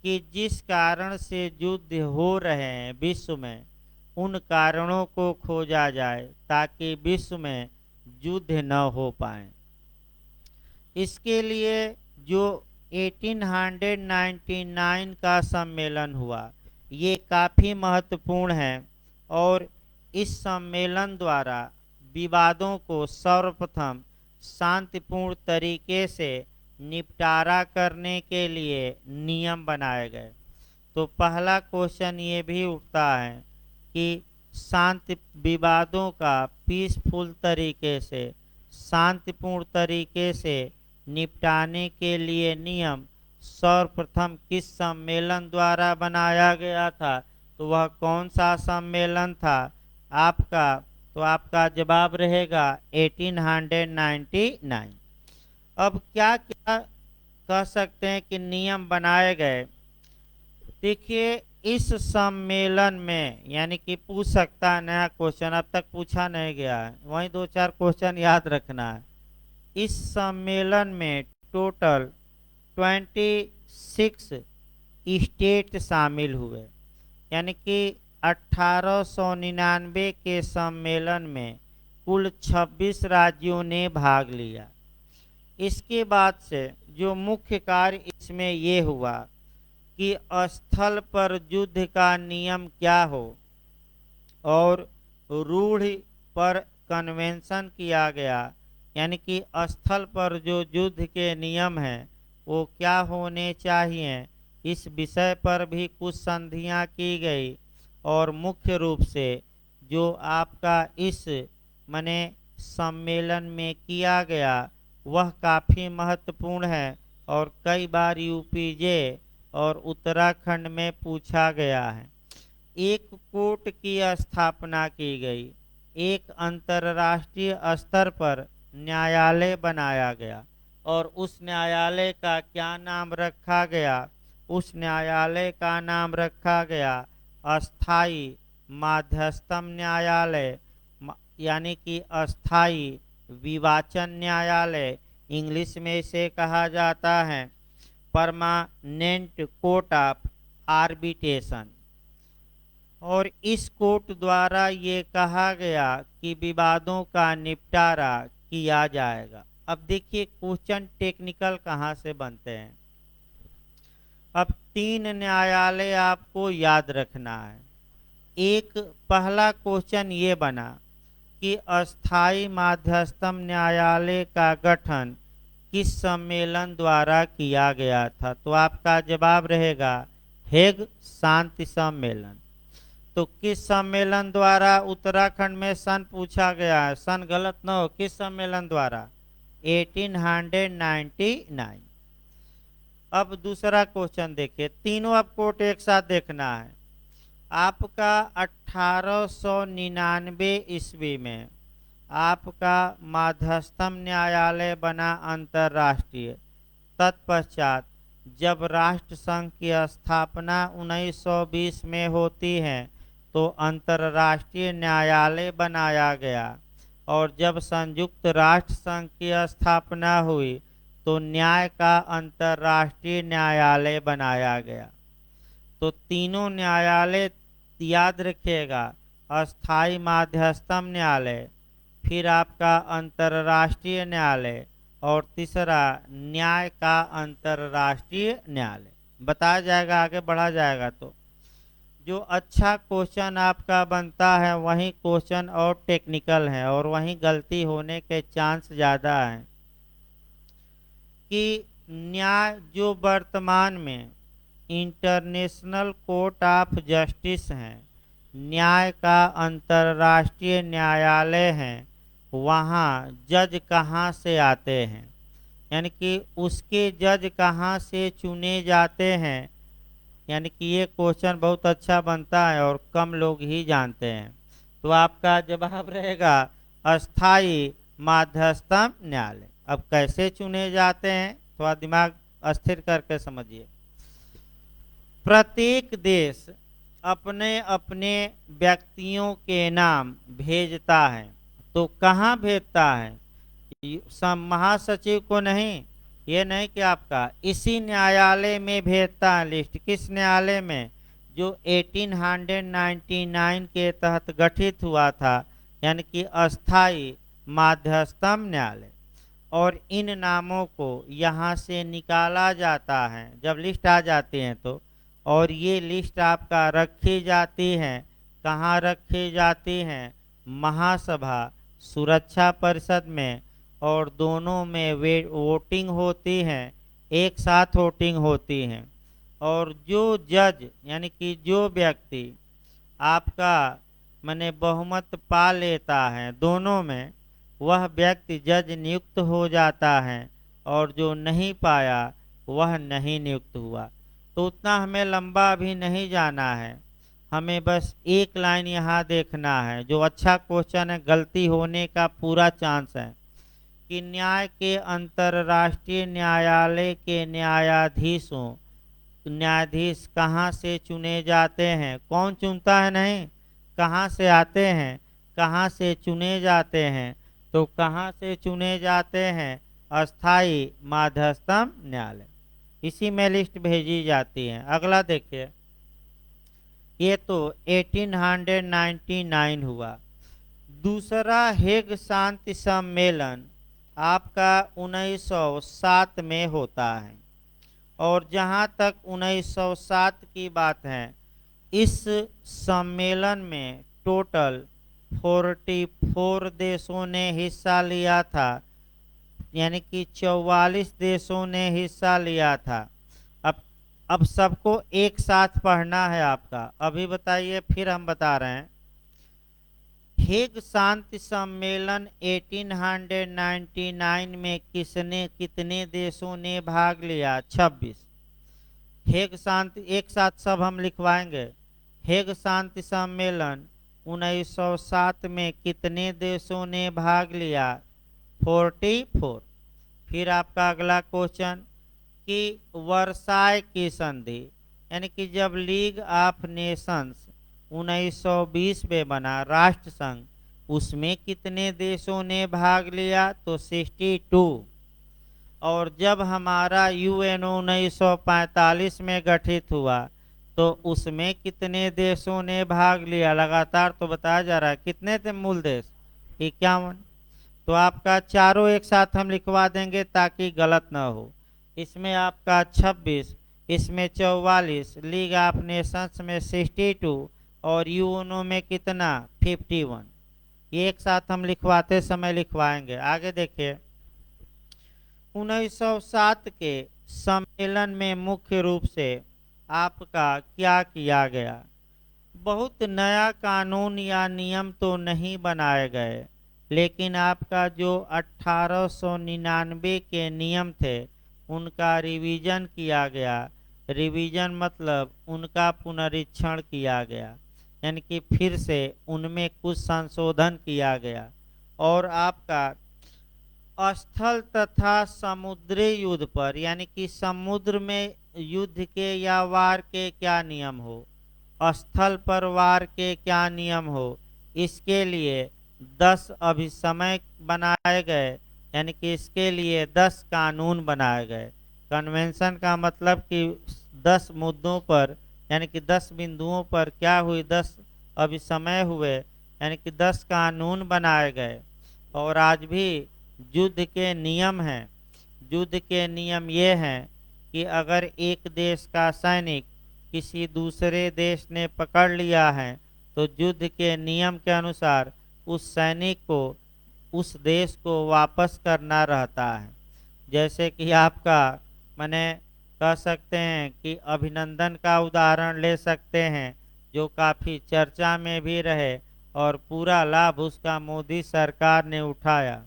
कि जिस कारण से युद्ध हो रहे हैं विश्व में, उन कारणों को खोजा जाए ताकि विश्व में युद्ध न हो पाए। इसके लिए जो 1899 का सम्मेलन हुआ, ये काफ़ी महत्वपूर्ण है। और इस सम्मेलन द्वारा विवादों को सर्वप्रथम शांतिपूर्ण तरीके से निपटारा करने के लिए नियम बनाए गए। तो पहला क्वेश्चन ये भी उठता है कि शांति विवादों का पीसफुल तरीके से, शांतिपूर्ण तरीके से निपटाने के लिए नियम सर्वप्रथम किस सम्मेलन द्वारा बनाया गया था, तो वह कौन सा सम्मेलन था आपका, तो आपका जवाब रहेगा 1899। अब क्या क्या कह सकते हैं कि नियम बनाए गए। देखिए इस सम्मेलन में, यानी कि पूछ सकता है नया क्वेश्चन, अब तक पूछा नहीं गया है, वहीं 2-4 क्वेश्चन याद रखना है। इस सम्मेलन में टोटल 26 स्टेट शामिल हुए, यानी कि 1899 के सम्मेलन में कुल 26 राज्यों ने भाग लिया। इसके बाद से जो मुख्य कार्य इसमें ये हुआ कि स्थल पर युद्ध का नियम क्या हो, और रूढ़ पर कन्वेंशन किया गया, यानी कि स्थल पर जो युद्ध के नियम हैं वो क्या होने चाहिए, इस विषय पर भी कुछ संधियां की गई। और मुख्य रूप से जो आपका इस माने सम्मेलन में किया गया वह काफ़ी महत्वपूर्ण है और कई बार यूपीजे और उत्तराखंड में पूछा गया है। एक कोर्ट की स्थापना की गई, एक अंतर्राष्ट्रीय स्तर पर न्यायालय बनाया गया, और उस न्यायालय का क्या नाम रखा गया, उस न्यायालय का नाम रखा गया अस्थाई माध्यस्थम न्यायालय, यानी कि अस्थाई विवाचन न्यायालय, इंग्लिश में इसे कहा जाता है परमानेंट कोर्ट ऑफ आर्बिट्रेशन। और इस कोर्ट द्वारा ये कहा गया कि विवादों का निपटारा किया जाएगा। अब देखिए क्वेश्चन टेक्निकल कहाँ से बनते हैं। अब 3 न्यायालय आपको याद रखना है। एक पहला क्वेश्चन ये बना कि अस्थाई माध्यस्थम न्यायालय का गठन किस सम्मेलन द्वारा किया गया था, तो आपका जवाब रहेगा हेग शांति सम्मेलन। तो किस सम्मेलन द्वारा, उत्तराखंड में सन पूछा गया है, सन गलत न हो, किस सम्मेलन द्वारा, 1899। अब दूसरा क्वेश्चन देखिए, तीनों आपको एक साथ देखना है। आपका 1899 ईस्वी में आपका माध्यस्थम न्यायालय बना अंतर्राष्ट्रीय। तत्पश्चात जब राष्ट्र संघ की स्थापना 1920 में होती है तो अंतर्राष्ट्रीय न्यायालय बनाया गया, और जब संयुक्त राष्ट्र संघ की स्थापना हुई तो न्याय का अंतर्राष्ट्रीय न्यायालय बनाया गया। तो तीनों न्यायालय याद रखिएगा अस्थाई माध्यस्थम न्यायालय, फिर आपका अंतर्राष्ट्रीय न्यायालय, और तीसरा न्याय का अंतर्राष्ट्रीय न्यायालय। बताया जाएगा, आगे बढ़ा जाएगा। तो जो अच्छा क्वेश्चन आपका बनता है वही क्वेश्चन और टेक्निकल है, और वही गलती होने के चांस ज़्यादा हैं। कि न्याय जो वर्तमान में इंटरनेशनल कोर्ट ऑफ जस्टिस हैं, न्याय का अंतर्राष्ट्रीय न्यायालय है, वहाँ जज कहाँ से आते हैं, यानी कि उसके जज कहाँ से चुने जाते हैं, यानी कि ये क्वेश्चन बहुत अच्छा बनता है और कम लोग ही जानते हैं। तो आपका जवाब रहेगा अस्थाई माध्यस्थम न्यायालय। अब कैसे चुने जाते हैं, थोड़ा दिमाग स्थिर करके समझिए। प्रत्येक देश अपने अपने व्यक्तियों के नाम भेजता है। तो कहाँ भेजता है? महासचिव को नहीं, ये नहीं कि आपका इसी न्यायालय में भेजता है लिस्ट। किस न्यायालय में? जो 1899 के तहत गठित हुआ था, यानी कि अस्थाई माध्यस्थम न्यायालय। और इन नामों को यहाँ से निकाला जाता है जब लिस्ट आ जाती है तो। और ये लिस्ट आपका रखी जाती है, कहाँ रखी जाती है? महासभा सुरक्षा परिषद में, और दोनों में वोटिंग होती है, एक साथ वोटिंग होती है। और जो जज यानी कि जो व्यक्ति आपका माने बहुमत पा लेता है दोनों में, वह व्यक्ति जज नियुक्त हो जाता है, और जो नहीं पाया वह नहीं नियुक्त हुआ। तो उतना हमें लंबा अभी नहीं जाना है, हमें बस एक लाइन यहाँ देखना है। जो अच्छा क्वेश्चन है, गलती होने का पूरा चांस है। कि न्याय के अंतर्राष्ट्रीय न्यायालय के न्यायाधीश कहाँ से चुने जाते हैं? कौन चुनता है? नहीं, कहाँ से आते हैं, कहाँ से चुने जाते हैं? तो कहाँ से चुने जाते हैं? अस्थाई माध्यस्थम न्यायालय, इसी में लिस्ट भेजी जाती है। अगला देखिए, ये तो 1899 हुआ। दूसरा हेग शांति सम्मेलन आपका 1907 में होता है। और जहाँ तक 1907 की बात है, इस सम्मेलन में टोटल 44 देशों ने हिस्सा लिया था, यानी कि 44 देशों ने हिस्सा लिया था। अब सबको एक साथ पढ़ना है आपका। अभी बताइए, फिर हम बता रहे हैं। हेग शांति सम्मेलन 1899 में कितने देशों ने भाग लिया? 26। हेग शांति, एक साथ सब हम लिखवाएंगे। हेग शांति सम्मेलन 1907 में कितने देशों ने भाग लिया? 44। फिर आपका अगला क्वेश्चन कि वर्साय की संधि, यानी कि जब लीग ऑफ नेशंस 1920 में बना राष्ट्र संघ, उसमें कितने देशों ने भाग लिया? तो 62। और जब हमारा यूएनओ 1945 में गठित हुआ तो उसमें कितने देशों ने भाग लिया? लगातार तो बताया जा रहा है। कितने थे मूल देश? 51। तो आपका चारों एक साथ हम लिखवा देंगे ताकि गलत ना हो। इसमें आपका 26, इसमें 44, लीग ऑफ नेशंस में 62, और यूएनओ में कितना? 51। ये एक साथ हम लिखवाते समय लिखवाएंगे। आगे देखिए, 1907 के सम्मेलन में मुख्य रूप से आपका क्या किया गया? बहुत नया कानून या नियम तो नहीं बनाए गए, लेकिन आपका जो 1899 के नियम थे उनका रिवीजन किया गया। रिवीजन मतलब उनका पुनरीक्षण किया गया, यानी कि फिर से उनमें कुछ संशोधन किया गया। और आपका स्थल तथा समुद्री युद्ध पर, यानी कि समुद्र में युद्ध के या वार के क्या नियम हो, स्थल पर वार के क्या नियम हो, इसके लिए 10 अभिसमय बनाए गए, यानी कि इसके लिए 10 कानून बनाए गए। कन्वेंशन का मतलब कि 10 मुद्दों पर, यानी कि 10 बिंदुओं पर क्या हुई? 10 अभी समय हुए, यानी कि 10 कानून बनाए गए और आज भी युद्ध के नियम हैं। युद्ध के नियम ये हैं कि अगर एक देश का सैनिक किसी दूसरे देश ने पकड़ लिया है तो युद्ध के नियम के अनुसार उस सैनिक को उस देश को वापस करना रहता है। जैसे कि आपका माने कह सकते हैं कि अभिनंदन का उदाहरण ले सकते हैं, जो काफ़ी चर्चा में भी रहे और पूरा लाभ उसका मोदी सरकार ने उठाया,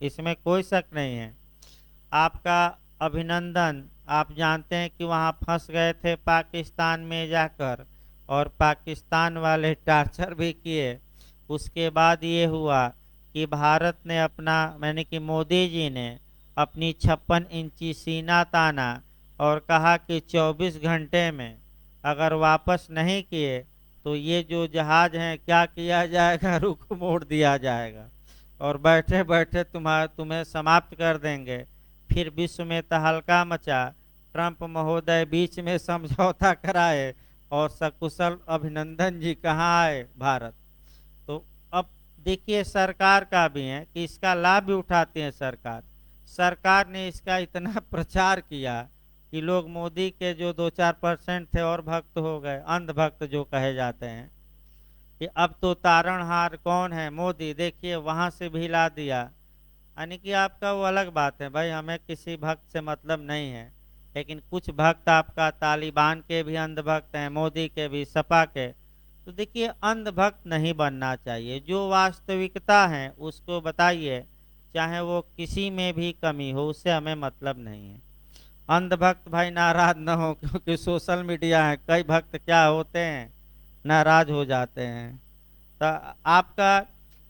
इसमें कोई शक नहीं है। आपका अभिनंदन, आप जानते हैं कि वहाँ फंस गए थे पाकिस्तान में जाकर और पाकिस्तान वाले टार्चर भी किए। उसके बाद ये हुआ कि भारत ने अपना, मैंने कि मोदी जी ने अपनी 56 इंची सीना ताना और कहा कि 24 घंटे में अगर वापस नहीं किए तो ये जो जहाज हैं क्या किया जाएगा, रुख मोड़ दिया जाएगा और बैठे बैठे तुम्हें समाप्त कर देंगे। फिर विश्व में तहलका मचा, ट्रंप महोदय बीच में समझौता कराए और सकुशल अभिनंदन जी कहाँ आए, भारत। तो अब देखिए सरकार का भी है कि इसका लाभ भी उठाती है सरकार। सरकार ने इसका इतना प्रचार किया कि लोग मोदी के जो 2-4% थे और भक्त हो गए, अंधभक्त जो कहे जाते हैं कि अब तो तारणहार कौन है, मोदी, देखिए वहां से भी ला दिया। यानी कि आपका वो अलग बात है भाई, हमें किसी भक्त से मतलब नहीं है, लेकिन कुछ भक्त आपका तालिबान के भी अंधभक्त हैं, मोदी के भी, सपा के। तो देखिए अंधभक्त नहीं बनना चाहिए, जो वास्तविकता है उसको बताइए, चाहे वो किसी में भी कमी हो, उससे हमें मतलब नहीं है। अंधभक्त भाई नाराज न हो, क्योंकि सोशल मीडिया है, कई भक्त क्या होते हैं, नाराज हो जाते हैं। तो आपका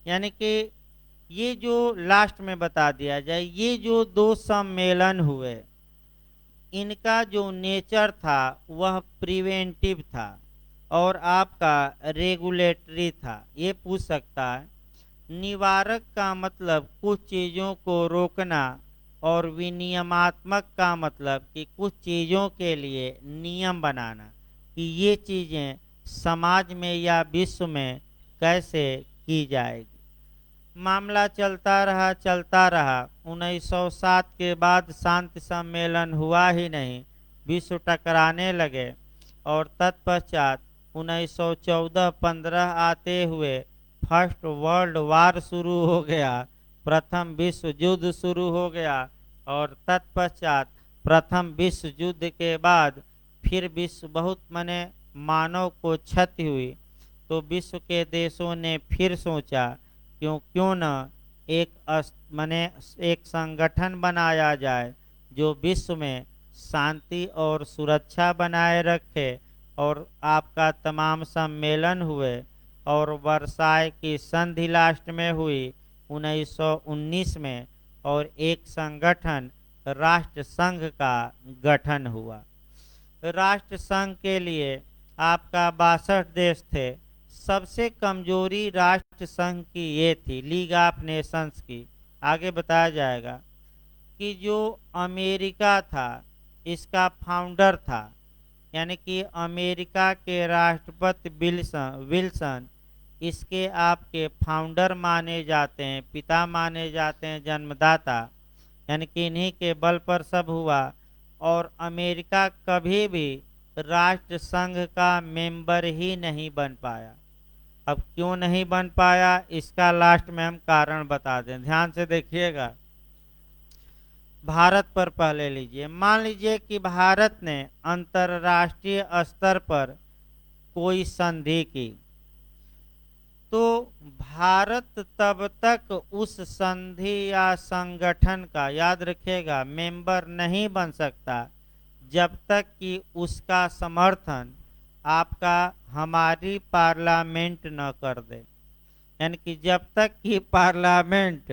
यानी कि ये जो लास्ट में बता दिया जाए, ये जो 2 सम्मेलन हुए, इनका जो नेचर था वह प्रिवेंटिव था और आपका रेगुलेटरी था। ये पूछ सकता है, निवारक का मतलब कुछ चीज़ों को रोकना और विनियमात्मक का मतलब कि कुछ चीज़ों के लिए नियम बनाना कि ये चीज़ें समाज में या विश्व में कैसे की जाएगी। मामला चलता रहा 1907 के बाद शांति सम्मेलन हुआ ही नहीं, विश्व टकराने लगे और तत्पश्चात 1914-15 आते हुए फर्स्ट वर्ल्ड वार शुरू हो गया, प्रथम विश्व युद्ध शुरू हो गया और तत्पश्चात प्रथम विश्व युद्ध के बाद फिर विश्व बहुत मानव को क्षति हुई। तो विश्व के देशों ने फिर सोचा क्यों न एक संगठन बनाया जाए जो विश्व में शांति और सुरक्षा बनाए रखे। और आपका तमाम सम्मेलन हुए और वर्साय की संधि लास्ट में हुई 1919 में और एक संगठन राष्ट्र संघ का गठन हुआ। राष्ट्र संघ के लिए आपका 62 देश थे। सबसे कमजोरी राष्ट्र संघ की ये थी, लीग ऑफ नेशंस की, आगे बताया जाएगा, कि जो अमेरिका था इसका फाउंडर था, यानी कि अमेरिका के राष्ट्रपति विल्सन इसके आपके फाउंडर माने जाते हैं, पिता माने जाते हैं, जन्मदाता, यानी कि इन्हीं के बल पर सब हुआ। और अमेरिका कभी भी राष्ट्र संघ का मेंबर ही नहीं बन पाया। अब क्यों नहीं बन पाया, इसका लास्ट में हम कारण बता दें, ध्यान से देखिएगा। भारत पर पहले लीजिए, मान लीजिए कि भारत ने अंतर्राष्ट्रीय स्तर पर कोई संधि की, तो भारत तब तक उस संधि या संगठन का, याद रखिएगा, मेंबर नहीं बन सकता जब तक कि उसका समर्थन आपका हमारी पार्लियामेंट न कर दे। यानी कि जब तक कि पार्लियामेंट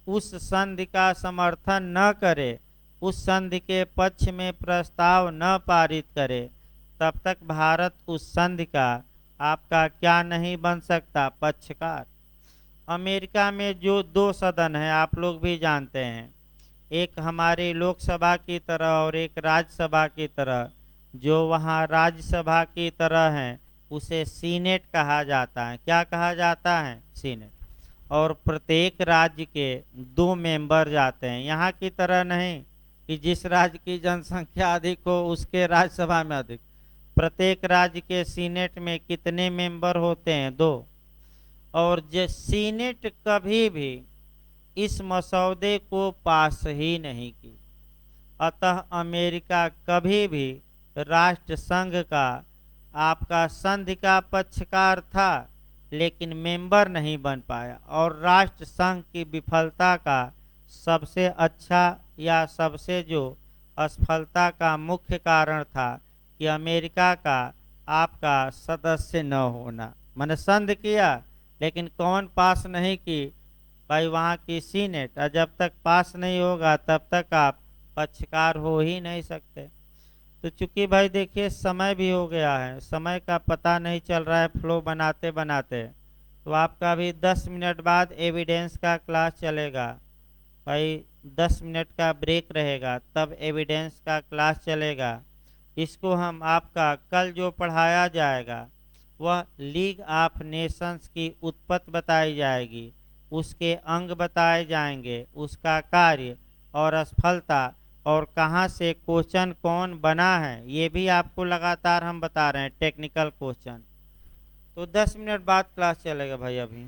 उस संधि का समर्थन न करे, उस संधि के पक्ष में प्रस्ताव न पारित करे, तब तक भारत उस संधि का आपका क्या नहीं बन सकता, पक्षकार। अमेरिका में जो 2 सदन है आप लोग भी जानते हैं, एक हमारी लोकसभा की तरह और एक राज्यसभा की तरह। जो वहाँ राज्यसभा की तरह हैं उसे सीनेट कहा जाता है। क्या कहा जाता है? सीनेट। और प्रत्येक राज्य के 2 मेंबर जाते हैं। यहाँ की तरह नहीं कि जिस राज्य की जनसंख्या अधिक हो उसके राज्यसभा में अधिक। प्रत्येक राज्य के सीनेट में कितने मेंबर होते हैं? 2। और जो सीनेट कभी भी इस मसौदे को पास ही नहीं की। अतः अमेरिका कभी भी राष्ट्र संघ का आपका संधि का पक्षकार था, लेकिन मेंबर नहीं बन पाया। और राष्ट्र संघ की विफलता का सबसे अच्छा या सबसे जो असफलता का मुख्य कारण था कि अमेरिका का आपका सदस्य न होना। मैंने संधि किया लेकिन कौन पास नहीं की? भाई वहाँ की सीनेट। और जब तक पास नहीं होगा तब तक आप पक्षकार हो ही नहीं सकते। तो चूंकि भाई देखिए समय भी हो गया है, समय का पता नहीं चल रहा है फ्लो बनाते बनाते। तो आपका अभी 10 मिनट बाद एविडेंस का क्लास चलेगा। भाई 10 मिनट का ब्रेक रहेगा, तब एविडेंस का क्लास चलेगा। इसको हम आपका कल जो पढ़ाया जाएगा वह लीग ऑफ नेशंस की उत्पत्ति बताई जाएगी, उसके अंग बताए जाएंगे, उसका कार्य और असफलता, और कहाँ से क्वेश्चन कौन बना है ये भी आपको लगातार हम बता रहे हैं, टेक्निकल क्वेश्चन। तो 10 मिनट बाद क्लास चलेगा भाई अभी।